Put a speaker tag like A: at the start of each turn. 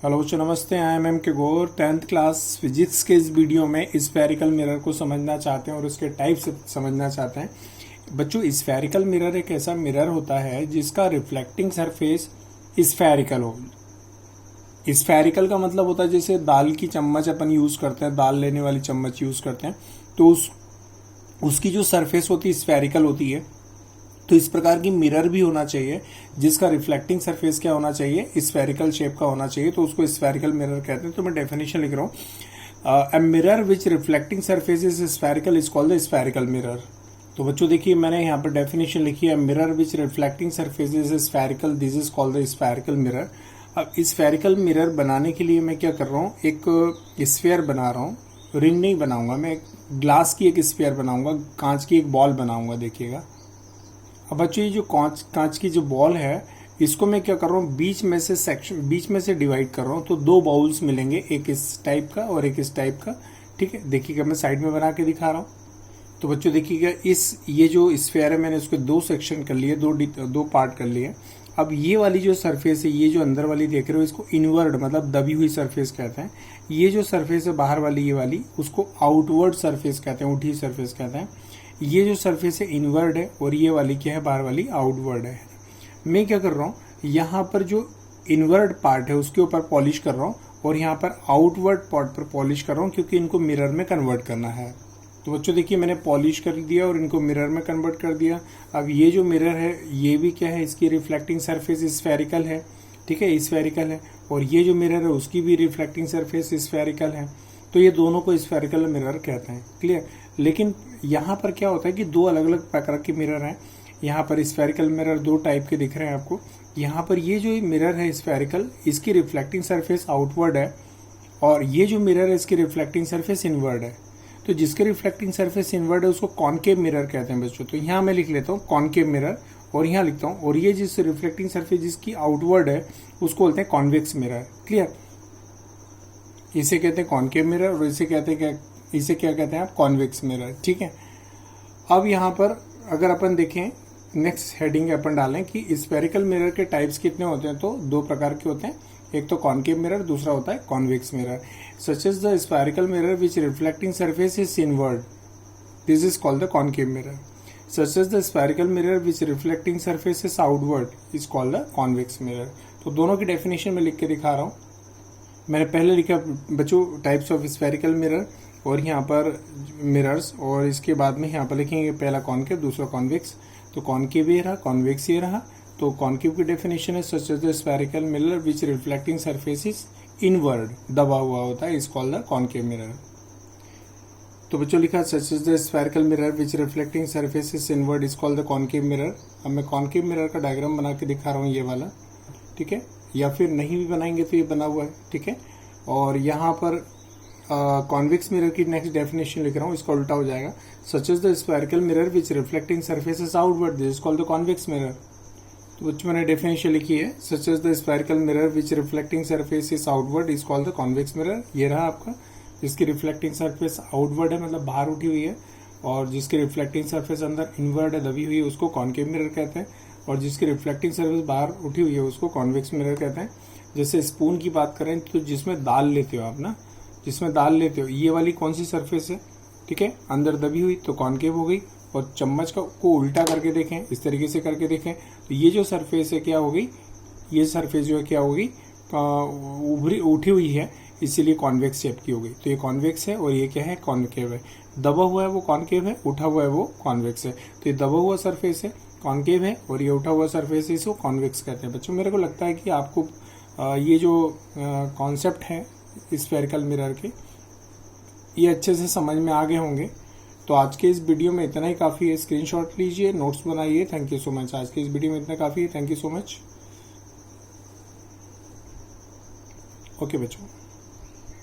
A: Hello बच्चों, नमस्ते। I am के गौर। 10th क्लास फिजिक्स के इस वीडियो में स्फेरिकल मिरर को समझना चाहते हैं और उसके टाइप्स समझना चाहते हैं। बच्चों, स्फेरिकल मिरर एक ऐसा मिरर होता है जिसका रिफ्लेक्टिंग सरफेस स्फेरिकल हो। स्फेरिकल का मतलब होता है जैसे दाल की चम्मच अपन यूज करते हैं, दाल लेने वाली चम्मच यूज करते हैं, तो उसकी जो सरफेस होती है स्फेरिकल होती है। तो इस प्रकार की मिरर भी होना चाहिए जिसका रिफ्लेक्टिंग सरफेस क्या होना चाहिए, स्फेरिकल शेप का होना चाहिए, तो उसको स्फेरिकल मिरर कहते हैं। तो मैं डेफिनेशन लिख रहा हूं, a mirror which reflecting surface is spherical is called the spherical mirror. तो बच्चों देखिए, मैंने यहाँ पर डेफिनेशन लिखी है, mirror which reflecting surface is spherical, this is called the spherical mirror. अब स्फेरिकल मिरर बनाने के लिए मैं क्या कर रहा हूँ, एक स्फेयर बना रहा हूँ। रिंग नहीं बनाऊंगा मैं, ग्लास की एक स्फेयर बनाऊंगा, कांच की एक बॉल बनाऊंगा। देखिएगा अब बच्चों, ये जो कांच की जो बॉल है, इसको मैं क्या कर रहा हूँ, बीच में से डिवाइड कर रहा हूँ। तो दो बाउल्स मिलेंगे, एक इस टाइप का और एक इस टाइप का। ठीक है, देखिएगा मैं साइड में बना के दिखा रहा हूँ। तो बच्चों देखिएगा, ये जो स्फेयर है मैंने उसके दो सेक्शन कर लिए, दो पार्ट कर लिए। अब ये वाली जो सरफेस है, ये जो अंदर वाली देख रहे हो, इसको इनवर्ड मतलब दबी हुई सरफेस कहते हैं। ये जो सरफेस है बाहर वाली, ये वाली, उसको आउटवर्ड सरफेस कहते हैं, उठी सरफेस कहते हैं। ये जो सरफेस है इनवर्ड है और ये वाली क्या है, बाहर वाली आउटवर्ड है। मैं क्या कर रहा हूँ, यहाँ पर जो इनवर्ड पार्ट है उसके ऊपर पॉलिश कर रहा हूँ और यहाँ पर आउटवर्ड पार्ट पर पॉलिश कर रहा हूँ, क्योंकि इनको मिरर में कन्वर्ट करना है। तो बच्चों देखिए, मैंने पॉलिश कर दिया और इनको मिरर में कन्वर्ट कर दिया। अब ये जो मिरर है ये भी क्या है, इसकी रिफ्लेक्टिंग सरफेस स्फेरिकल है। ठीक है, स्फेरिकल है। और ये जो मिरर है उसकी भी रिफ्लेक्टिंग सरफेस स्फेरिकल है। तो ये दोनों को स्फेरिकल मिरर कहते हैं। क्लियर। लेकिन यहाँ पर क्या होता है कि दो अलग अलग प्रकार के मिरर हैं। यहाँ पर स्फेरिकल मिरर दो टाइप के दिख रहे हैं आपको। यहाँ पर ये जो मिरर है स्फेरिकल, इसकी रिफ्लेक्टिंग सरफेस आउटवर्ड है और ये जो मिरर है इसकी रिफ्लेक्टिंग सरफेस इनवर्ड है। तो जिसके रिफ्लेक्टिंग सरफेस इनवर्ड है उसको कॉनकेव मिरर कहते हैं बच्चों। तो यहाँ मैं लिख लेता हूँ कॉनकेव मिरर और यहाँ लिखता हूँ, और ये जिस रिफ्लेक्टिंग सरफेस जिसकी आउटवर्ड है उसको बोलते हैं कॉन्वेक्स मिरर। क्लियर। इसे कहते हैं कॉनकेव मिरर और इसे क्या कहते हैं आप, कॉन्वेक्स मिरर। ठीक है। अब यहाँ पर अगर अपन देखें, नेक्स्ट हेडिंग अपन डालें कि स्फेरिकल मिरर के टाइप्स कितने होते हैं, तो दो प्रकार के होते हैं। एक तो कॉनकेव मिरर, दूसरा होता है convex mirror. Such as the spherical mirror which reflecting surface is inward, this is called the concave mirror. Such as the spherical mirror which reflecting surface is outward is called the convex mirror. तो दोनों की definition में लिख के दिखा रहा हूँ। मैंने पहले लिखा बच्चों टाइप्स ऑफ स्फेरिकल मिरर और यहाँ पर मिरर्स, और इसके बाद में यहाँ पर लिखेंगे पहला कॉनकेव दूसरा कॉन्वेक्स। तो कॉनकेव ये रहा, कॉन्वेक्स ये रहा। तो कॉनकेव की डेफिनेशन है such as the spherical mirror which reflecting surface is inward, दबा हुआ होता है, is called the concave mirror. तो बच्चों लिखा such as the spherical mirror which reflecting surface is inward is called the concave mirror. अब मैं कॉनकेव मिरर का डायग्राम बना के दिखा रहा हूँ, ये वाला। ठीक है, या फिर नहीं भी बनाएंगे तो ये बना हुआ है। ठीक है। और यहाँ पर कॉन्वेक्स मिरर की नेक्स्ट डेफिनेशन लिख रहा हूँ, इसका उल्टा हो जाएगा। Such as the spherical mirror which reflecting surface is outward, this is called the convex mirror. तो बच्चों मैंने डेफिनेशन लिखी है, such as the spherical mirror which reflecting surface is outward is called the convex mirror. ये रहा आपका, जिसकी reflecting surface outward है मतलब बाहर उठी हुई है, और जिसकी रिफ्लेक्टिंग सरफेस अंदर इनवर्ड है, दबी हुई है, उसको कॉनकेव मिरर कहते हैं। और जिसकी रिफ्लेक्टिंग सरफेस बाहर उठी हुई है उसको कॉन्वेक्स मिरर कहते हैं। जैसे स्पून की बात करें तो जिसमें दाल लेते हो आप ना, जिसमें दाल लेते हो, ये वाली कौन सी सरफेस है, ठीक है, अंदर दबी हुई, तो कॉनकेव हो गई। और चम्मच को उल्टा करके देखें, इस तरीके से करके देखें, तो ये जो सरफेस है क्या हो गई, ये सरफेस जो है क्या हो गई, उभरी उठी हुई है, इसीलिए कॉन्वेक्स शेप की हो गई। तो ये कॉन्वेक्स है और ये क्या है, कॉनकेव है। दबा हुआ है वो कॉनकेव है, उठा हुआ है वो कॉन्वेक्स है। तो ये दबा हुआ सरफेस है कॉनकेव है और ये उठा हुआ सरफेस है, इसको कॉन्वेक्स कहते हैं। बच्चों मेरे को लगता है कि आपको ये जो कॉन्सेप्ट है स्फेरिकल मिरर के, ये अच्छे से समझ में आ गए होंगे। तो आज के इस वीडियो में इतना ही काफ़ी है। स्क्रीनशॉट लीजिए, नोट्स बनाइए। Thank you so much. आज के इस वीडियो में इतना काफ़ी है। Thank you so much. Okay बच्चों।